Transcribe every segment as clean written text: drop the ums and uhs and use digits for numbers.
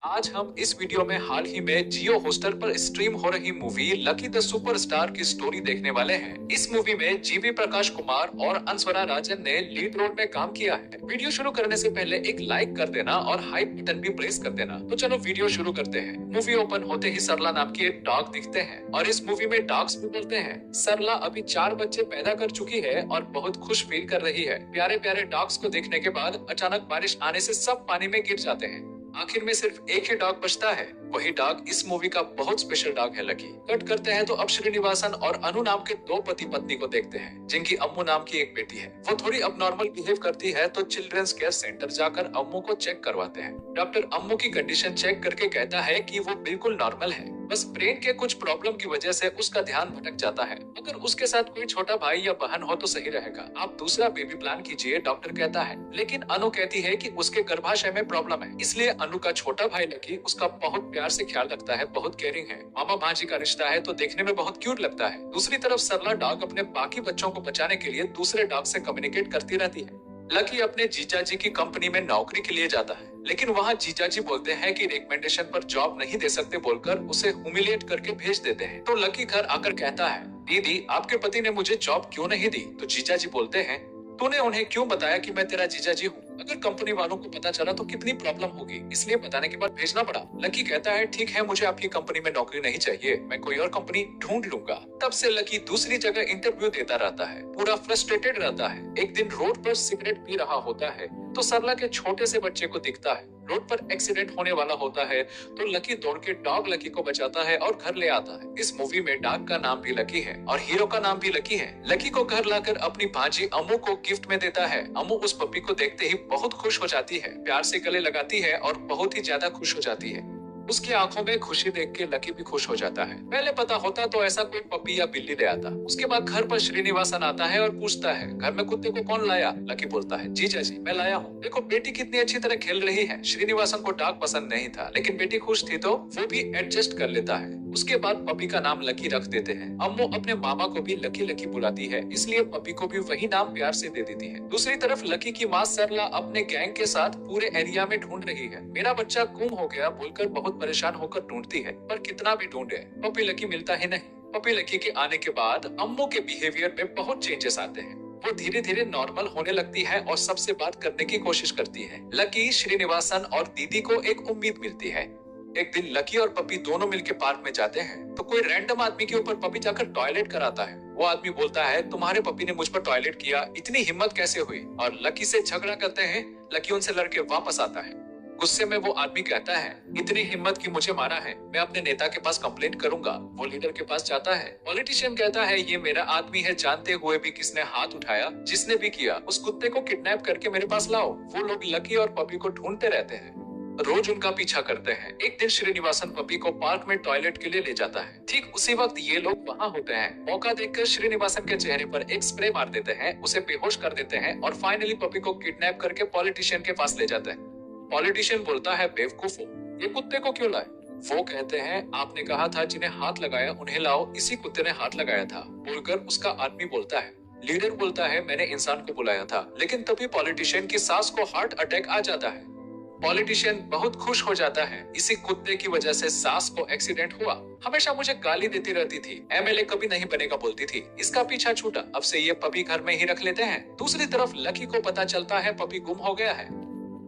आज हम इस वीडियो में हाल ही में जियो हॉटस्टार पर स्ट्रीम हो रही मूवी लकी द सुपरस्टार की स्टोरी देखने वाले हैं। इस मूवी में जीवी प्रकाश कुमार और अनस्वरा राजन ने लीड रोल में काम किया है। वीडियो शुरू करने से पहले एक लाइक कर देना और हाइप बटन भी प्रेस कर देना। तो चलो वीडियो शुरू करते हैं। मूवी ओपन होते ही सरला नाम की एक डॉग दिखते हैं और इस मूवी में डॉग्स भी बोलते हैं। सरला अभी 4 बच्चे पैदा कर चुकी है और बहुत खुश फील कर रही है। प्यारे प्यारे डॉग्स को देखने के बाद अचानक बारिश आने से सब पानी में गिर जाते हैं। आखिर में सिर्फ एक ही डॉग बचता है। वही डॉग इस मूवी का बहुत स्पेशल डॉग है लकी। कट करते हैं तो अब श्रीनिवासन और अनु नाम के 2 पति पत्नी को देखते हैं जिनकी अम्मू नाम की एक बेटी है। वो थोड़ी अब नॉर्मल बिहेव करती है तो चिल्ड्रंस केयर सेंटर जाकर अम्मू को चेक करवाते हैं। डॉक्टर अम्मू की कंडीशन चेक करके कहता है कि वो बिल्कुल नॉर्मल है, बस ब्रेन के कुछ प्रॉब्लम की वजह से उसका ध्यान भटक जाता है। अगर उसके साथ कोई छोटा भाई या बहन हो तो सही रहेगा। आप दूसरा बेबी प्लान कीजिए, डॉक्टर कहता है। लेकिन अनु कहती है कि उसके गर्भाशय में प्रॉब्लम है, इसलिए अनु का छोटा भाई लकी उसका बहुत प्यार से ख्याल रखता है, बहुत केयरिंग है। मामा भांजी का रिश्ता है तो देखने में बहुत क्यूट लगता है। दूसरी तरफ सरला डॉग अपने बाकी बच्चों को बचाने के लिए दूसरे डॉग से कम्युनिकेट करती रहती है। लकी अपने जीजा जी की कंपनी में नौकरी के लिए जाता है, लेकिन वहाँ जीजा जी बोलते हैं कि रिकमेंडेशन पर जॉब नहीं दे सकते बोलकर उसे ह्यूमिलिएट करके भेज देते हैं। तो लकी घर आकर कहता है, दीदी आपके पति ने मुझे जॉब क्यों नहीं दी? तो जीजा जी बोलते हैं, तूने उन्हें क्यों बताया कि मैं तेरा जीजा जी हूँ? अगर कंपनी वालों को पता चला तो कितनी प्रॉब्लम होगी, इसलिए बताने के बाद भेजना पड़ा। लकी कहता है, ठीक है, मुझे आपकी कंपनी में नौकरी नहीं चाहिए, मैं कोई और कंपनी ढूंढ लूंगा। तब से लकी दूसरी जगह इंटरव्यू देता रहता है, पूरा फ्रस्ट्रेटेड रहता है। एक दिन रोड पर सिगरेट पी रहा होता है तो सरला के छोटे से बच्चे को दिखता है। रोड पर एक्सीडेंट होने वाला होता है तो लकी दौड़ के डॉग लकी को बचाता है और घर ले आता है। इस मूवी में डॉग का नाम भी लकी है और हीरो का नाम भी लकी है। लकी को घर लाकर अपनी भांजी अम्मू को गिफ्ट में देता है। अम्मू उस पपी को देखते ही बहुत खुश हो जाती है, प्यार से गले लगाती है और बहुत ही ज्यादा खुश हो जाती है। उसकी आंखों में खुशी देख के लकी भी खुश हो जाता है। पहले पता होता तो ऐसा कोई पपी या बिल्ली ले आता। उसके बाद घर पर श्रीनिवासन आता है और पूछता है, घर में कुत्ते को कौन लाया? लकी बोलता है, जीजा जी मैं लाया हूँ। देखो बेटी कितनी अच्छी तरह खेल रही है। श्रीनिवासन को डॉग पसंद नहीं था, लेकिन बेटी खुश थी तो वो भी एडजस्ट कर लेता है। उसके बाद पपी का नाम लकी रख देते हैं। अम्मू अपने मामा को भी लकी लकी बुलाती है, इसलिए पपी को भी वही नाम प्यार से दे देती है। दूसरी तरफ लकी की माँ सरला अपने गैंग के साथ पूरे एरिया में ढूंढ रही है। मेरा बच्चा गुम हो गया बोलकर बहुत परेशान होकर ढूंढती है, पर कितना भी ढूंढे पपी लकी मिलता ही नहीं। पपी लकी के आने के बाद अम्मू के बिहेवियर में बहुत चेंजेस आते हैं। वो धीरे धीरे नॉर्मल होने लगती है और सबसे बात करने की कोशिश करती है। लकी, श्रीनिवासन और दीदी को एक उम्मीद मिलती है। एक दिन लकी और पपी दोनों मिलकर पार्क में जाते हैं तो कोई रैंडम आदमी के ऊपर पपी जाकर टॉयलेट कराता है। वो आदमी बोलता है, तुम्हारे पपी ने मुझ पर टॉयलेट किया, इतनी हिम्मत कैसे हुई? और लकी से झगड़ा करते हैं। लकी उनसे लड़के वापस आता है। गुस्से में वो आदमी कहता है, इतनी हिम्मत की मुझे मारा है, मैं अपने नेता के पास कंप्लेंट करूंगा। वो लीडर के पास जाता है। पॉलिटिशियन कहता है, ये मेरा आदमी है, जानते हुए भी किसने हाथ उठाया? जिसने भी किया उस कुत्ते को किडनैप करके मेरे पास लाओ। वो लोग लकी और पपी को ढूंढते रहते हैं, रोज उनका पीछा करते हैं। एक दिन श्रीनिवासन पपी को पार्क में टॉयलेट के लिए ले जाता है। ठीक उसी वक्त ये लोग वहाँ होते हैं। मौका देखकर श्रीनिवासन के चेहरे पर एक स्प्रे मार देते हैं, उसे बेहोश कर देते हैं और फाइनली पपी को किडनैप करके पॉलिटिशियन के पास ले जाते हैं। पॉलिटिशियन बोलता है, बेवकूफो, ये कुत्ते को क्यों लाए? वो कहते हैं, आपने कहा था जिन्हें हाथ लगाया उन्हें लाओ, इसी कुत्ते ने हाथ लगाया था बोलकर उसका आदमी बोलता है। लीडर बोलता है, मैंने इंसान को बुलाया था। लेकिन तभी पॉलिटिशियन की सास को हार्ट अटैक आ जाता है। पॉलिटिशियन बहुत खुश हो जाता है, इसी कुत्ते की वजह से सास को एक्सीडेंट हुआ। हमेशा मुझे गाली देती रहती थी, एमएलए कभी नहीं बनेगा बोलती थी, इसका पीछा छूटा, अब से ये पपी घर में ही रख लेते हैं। दूसरी तरफ लकी को पता चलता है पपी गुम हो गया है।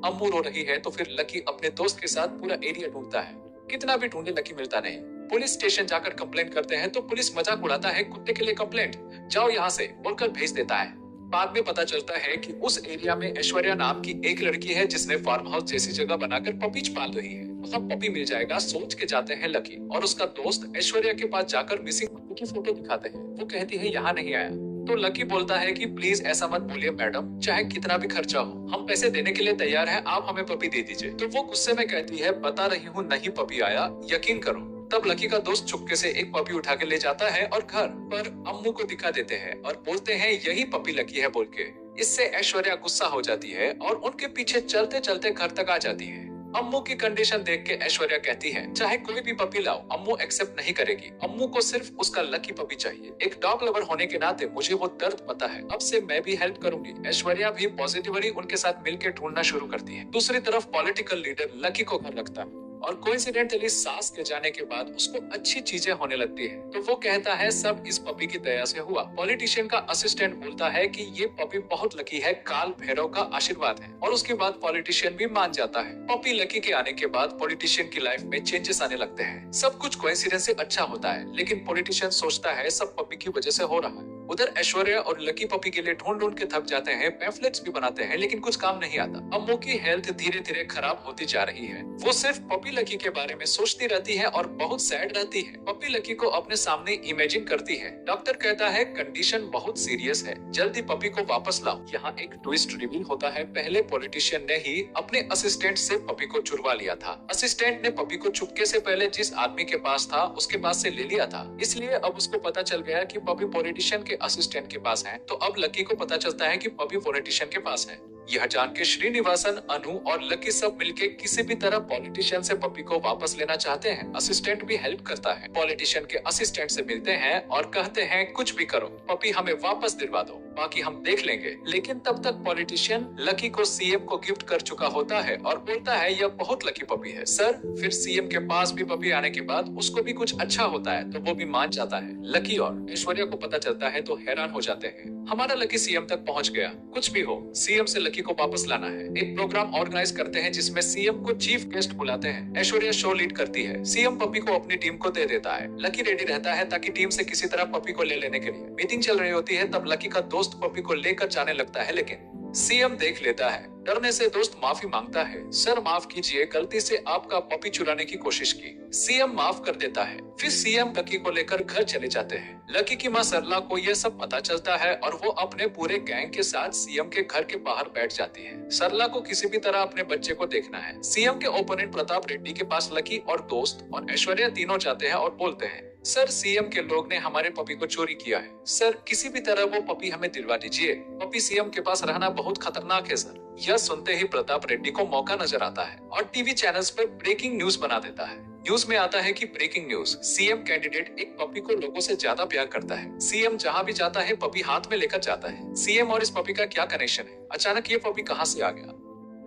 अम्मू रो रही है तो फिर लकी अपने दोस्त के साथ पूरा एरिया ढूंढता है। कितना भी ढूंढे लकी मिलता नहीं। पुलिस स्टेशन जाकर कंप्लेंट करते हैं तो पुलिस मजाक उड़ाता है, कुत्ते के लिए कंप्लेंट, जाओ यहाँ से बोलकर भेज देता है। बाद में पता चलता है कि उस एरिया में ऐश्वर्या नाम की एक लड़की है जिसने फार्म हाउस जैसी जगह बनाकर पपीज पाल रही है। वहाँ पपी मिल जाएगा सोच के जाते हैं लकी और उसका दोस्त ऐश्वर्या के पास जाकर मिसिंग पपी की फोटो दिखाते हैं। वो कहती है, यहाँ नहीं आया। तो लकी बोलता है कि प्लीज ऐसा मत बोलिए मैडम, चाहे कितना भी खर्चा हो हम पैसे देने के लिए तैयार हैं, आप हमें पपी दे दीजिए। तो वो गुस्से में कहती है, बता रही हूँ नहीं पपी आया, यकीन करो। तब लकी का दोस्त चुपके से एक पपी उठा के ले जाता है और घर पर अम्मू को दिखा देते हैं और बोलते हैं, यही पपी लकी है बोल के। इससे ऐश्वर्या गुस्सा हो जाती है और उनके पीछे चलते चलते घर तक आ जाती है। अम्मू की कंडीशन देख के ऐश्वर्या कहती है, चाहे कोई भी पपी लाओ अम्मू एक्सेप्ट नहीं करेगी। अम्मू को सिर्फ उसका लकी पपी चाहिए। एक डॉग लवर होने के नाते मुझे वो दर्द पता है, अब से मैं भी हेल्प करूंगी। ऐश्वर्या भी पॉजिटिवली उनके साथ मिलकर ढूंढना शुरू करती है। दूसरी तरफ पॉलिटिकल लीडर लकी को घर रखता है। और कोइंसिडेंटली सास के जाने के बाद उसको अच्छी चीजें होने लगती है, तो वो कहता है सब इस पपी की दया से हुआ। पॉलिटिशियन का असिस्टेंट बोलता है कि ये पपी बहुत लकी है, काल भैरव का आशीर्वाद है, और उसके बाद पॉलिटिशियन भी मान जाता है। पपी लकी के आने के बाद पॉलिटिशियन की लाइफ में चेंजेस आने लगते हैं। सब कुछ कोइंसिडेंस से अच्छा होता है, लेकिन पॉलिटिशियन सोचता है सब पपी की वजह से हो रहा है। उधर ऐश्वर्या और लकी पपी के लिए ढूंढ ढूंढ के थक जाते हैं, पैम्फलेट्स भी बनाते हैं, लेकिन कुछ काम नहीं आता। अम्मू की हेल्थ धीरे धीरे खराब होती जा रही है। वो सिर्फ पपी लकी के बारे में सोचती रहती है और बहुत सैड रहती है। पपी लकी को अपने सामने इमेजिन करती है। डॉक्टर कहता है कंडीशन बहुत सीरियस है, जल्दी पपी को वापस लाओ। यहाँ एक ट्विस्ट रिवील होता है, पहले पॉलिटिशियन ने ही अपने असिस्टेंट से पपी को चुरवा लिया था। असिस्टेंट ने पपी को चुपके से पहले जिस आदमी के पास था उसके पास से ले लिया था, इसलिए अब उसको पता चल गया कि पपी पॉलिटिशियन के असिस्टेंट के पास है। तो अब लकी को पता चलता है कि पपी पॉलिटिशियन के पास है। यह जान के श्रीनिवासन, अनु और लकी सब मिलके किसी भी तरह पॉलिटिशियन से पपी को वापस लेना चाहते हैं। असिस्टेंट भी हेल्प करता है। पॉलिटिशियन के असिस्टेंट से मिलते हैं और कहते हैं कुछ भी करो, पपी हमें वापस दिलवा दो, बाकी हम देख लेंगे। लेकिन तब तक पॉलिटिशियन लकी को सीएम को गिफ्ट कर चुका होता है और बोलता है यह बहुत लकी पपी है सर। फिर सीएम के पास भी पपी आने के बाद उसको भी कुछ अच्छा होता है, तो वो भी मान जाता है। लकी और ऐश्वर्या को पता चलता है तो हैरान हो जाते हैं, हमारा लकी सीएम तक पहुंच गया। कुछ भी हो, सीएम से लकी को वापस लाना है। एक प्रोग्राम ऑर्गेनाइज करते हैं जिसमें सीएम को चीफ गेस्ट बुलाते हैं। ऐश्वर्या शो लीड करती है। सीएम पपी को अपनी टीम को दे देता है। लकी रेडी रहता है ताकि टीम से किसी तरह पपी को ले लेने के लिए। मीटिंग चल रही होती है, तब लकी का दोस्त पपी को लेकर जाने लगता है, लेकिन सीएम देख लेता है। डरने से दोस्त माफी मांगता है, सर माफ कीजिए, गलती से आपका पपी चुराने की कोशिश की। सीएम माफ कर देता है। फिर सीएम लकी को लेकर घर चले जाते हैं। लकी की माँ सरला को यह सब पता चलता है और वो अपने पूरे गैंग के साथ सीएम के घर के बाहर बैठ जाती है। सरला को किसी भी तरह अपने बच्चे को देखना है। सीएम के ओपोनेंट प्रताप रेड्डी के पास लकी और दोस्त और ऐश्वर्या तीनों जाते हैं और बोलते हैं, सर सीएम के लोग ने हमारे पपी को चोरी किया है, सर किसी भी तरह वो पपी हमें दिलवा दीजिए, पपी सीएम के पास रहना बहुत खतरनाक है सर। यह सुनते ही प्रताप रेड्डी को मौका नजर आता है और टीवी चैनल्स पर ब्रेकिंग न्यूज बना देता है। न्यूज में आता है कि ब्रेकिंग न्यूज, सीएम कैंडिडेट एक पपी को लोगों से ज्यादा प्यार करता है। सीएम जहां भी जाता है पपी हाथ में लेकर जाता है। सीएम और इस पपी का क्या कनेक्शन है? अचानक ये पपी कहां से आ गया?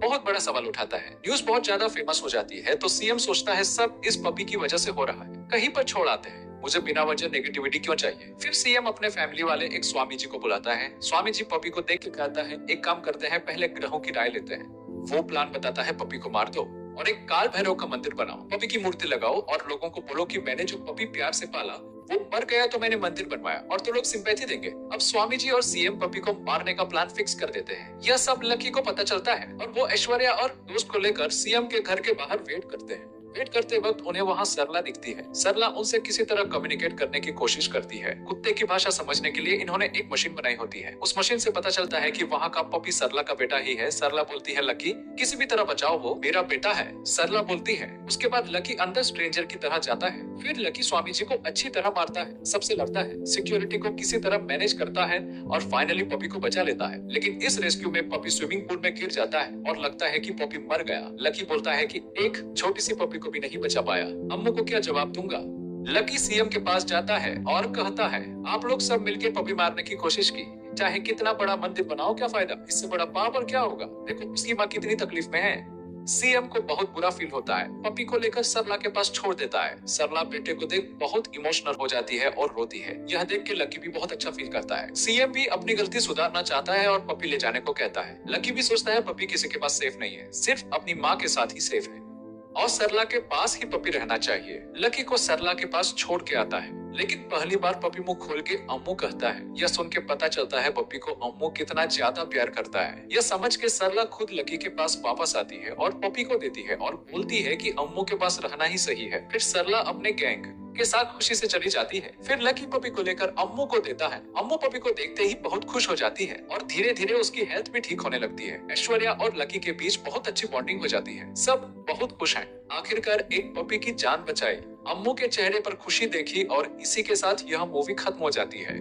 बहुत बड़ा सवाल उठाता है। न्यूज बहुत ज्यादा फेमस हो जाती है तो सीएम सोचता है सब इस पपी की वजह से हो रहा है, कहीं पर छोड़ आते हैं, मुझे बिना वजह नेगेटिविटी क्यों चाहिए। फिर सीएम अपने फैमिली वाले एक स्वामी जी को बुलाता है। स्वामी जी पपी को देख के कहता है, एक काम करते हैं, पहले ग्रहों की राय लेते हैं। वो प्लान बताता है, पपी को मार दो और एक काल भैरव का मंदिर बनाओ, पपी की मूर्ति लगाओ और लोगों को बोलो कि मैंने जो पपी प्यार से पाला वो मर गया तो मैंने मंदिर बनवाया, और तो लोग सिंपैथी देंगे। अब स्वामी जी और सीएम पपी को मारने का प्लान फिक्स कर देते हैं। यह सब लकी को पता चलता है और वो ऐश्वर्या और दोस्त को लेकर सीएम के घर के बाहर वेट करते हैं। वेट करते वक्त उन्हें वहाँ सरला दिखती है। सरला उनसे किसी तरह कम्युनिकेट करने की कोशिश करती है। कुत्ते की भाषा समझने के लिए इन्होंने एक मशीन बनाई होती है। उस मशीन से पता चलता है कि वहाँ का पपी सरला का बेटा ही है। सरला बोलती है, लकी किसी भी तरह बचाओ, वो मेरा बेटा है, सरला बोलती है। उसके बाद लकी अंदर स्ट्रेंजर की तरह जाता है। फिर लकी स्वामी जी को अच्छी तरह मारता है, सबसे लड़ता है, सिक्योरिटी को किसी तरह मैनेज करता है और फाइनली पपी को बचा लेता है। लेकिन इस रेस्क्यू में पपी स्विमिंग पूल में गिर जाता है और लगता है कि पपी मर गया। लकी बोलता है कि एक छोटी सी पपी को भी नहीं बचा पाया, अम्मू को क्या जवाब दूंगा। लकी सीएम के पास जाता है और कहता है, आप लोग सब मिलकर पपी मारने की कोशिश की, चाहे कितना बड़ा मंदिर बनाओ क्या फायदा, इससे बड़ा पाप और क्या होगा, देखो उसकी माँ कितनी तकलीफ में है। सीएम को बहुत बुरा फील होता है। पपी को लेकर सरला के पास छोड़ देता है। सरला बेटे को देख बहुत इमोशनल हो जाती है और रोती है। यह देख के लकी भी बहुत अच्छा फील करता है। सीएम भी अपनी गलती सुधारना चाहता है और पपी ले जाने को कहता है। लकी भी सोचता है पपी किसी के पास सेफ नहीं है, सिर्फ अपनी माँ के साथ ही सेफ है और सरला के पास ही पपी रहना चाहिए। लकी को सरला के पास छोड़ के आता है, लेकिन पहली बार पपी मुंह खोल के अम्मू कहता है। यह सुन के पता चलता है पपी को अम्मू कितना ज्यादा प्यार करता है। यह समझ के सरला खुद लकी के पास वापस आती है और पपी को देती है और बोलती है कि अम्मू के पास रहना ही सही है। फिर सरला अपने गैंग के साथ खुशी से चली जाती है। फिर लकी पपी को लेकर अम्मू को देता है। अम्मू पपी को देखते ही बहुत खुश हो जाती है और धीरे धीरे उसकी हेल्थ भी ठीक होने लगती है। ऐश्वर्या और लकी के बीच बहुत अच्छी बॉन्डिंग हो जाती है। सब बहुत खुश हैं। आखिरकार एक पपी की जान बचाई, अम्मू के चेहरे पर खुशी देखी और इसी के साथ यह मूवी खत्म हो जाती है।